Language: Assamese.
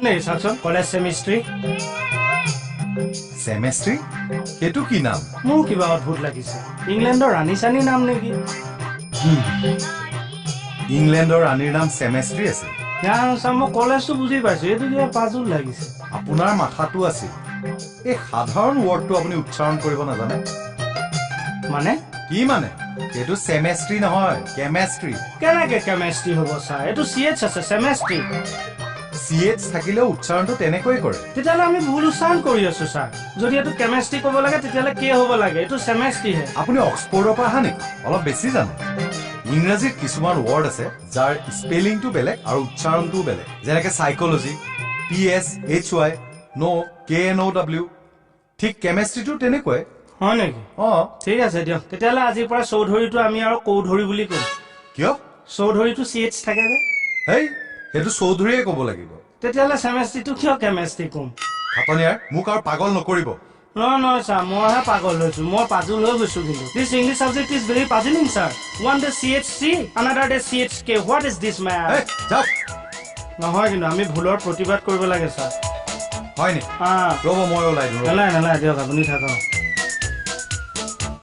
নেই চাচোন কলেজ সেমিষ্ট্ৰি সেমেষ্ট্ৰি এটো কি নাম মোৰ কিবা অদ্ভুত লাগিছে ইংলেণ্ডৰ ৰাণী চানী নাম নেকি ইংলেণ্ডৰ ৰাণীৰ নাম সেমেষ্ট্ৰি আছে জানো চাম মই কলেজটো বুজি পাইছো এইটো কিবা পাজুল লাগিছে আপোনাৰ মাথাটো আছিল এই সাধাৰণ ৱৰ্ডটো আপুনি উচ্চাৰণ কৰিব নাজানে মানে কি মানে এইটো সেমেষ্ট্ৰি নহয় কেমেষ্ট্ৰি কেনেকে কেমেষ্ট্ৰি হ'ব ছাৰ এইটো CH আছে সেমেষ্ট্ৰি CH থাকিলেও উচ্চাৰণটো তেনেকৈ কৰে তেতিয়াহ'লে আমি ভুল উচ্চাৰণ কৰি আছো ছাৰ যদি এইটো কেমেষ্ট্ৰি ক'ব লাগে তেতিয়াহ'লে কে হ'ব লাগে এইটো সেমেষ্ট্ৰিহে আপুনি অক্সফৰ্ডৰ পৰা অহা নেকি অলপ বেছি জানে ইংৰাজীত কিছুমান ৱৰ্ড আছে যাৰ স্পেলিংটো বেলেগ আৰু উচ্চাৰণটোও বেলেগ যেনেকে সাইকোলজি PSHY নো KNOW ঠিক কেমেষ্ট্ৰিটো তেনেকৈ হয় নেকি ঠিক আছে দিয়ক তেতিয়াহ'লে আজিৰ পৰা চৌধুৰীটো আমি আৰু কৌধুৰী বুলি ক'ম কিয় চৌধুৰীটো CH থাকে যে হেই সেইটো চৌধুৰীয়ে ক'ব লাগিব তেতিয়াহ'লে সেমেষ্ট্ৰিটো কিয় কেমেষ্ট্ৰি ক'ম খাতনিয়াৰ মোক আৰু পাগল নকৰিব নহয় ছাৰ মইহে পাগল হৈছো মই পাজুল হৈ গৈছো কিন্তু this English subject is very puzzling sir one day CHC another day CHK what is this man নহয় কিন্তু আমি ভুলৰ প্ৰতিবাদ কৰিব লাগে ছাৰ হয় নি ৰ'ব মই ওলাই দিওঁ নালাগে দিয়ক আপুনি থাকক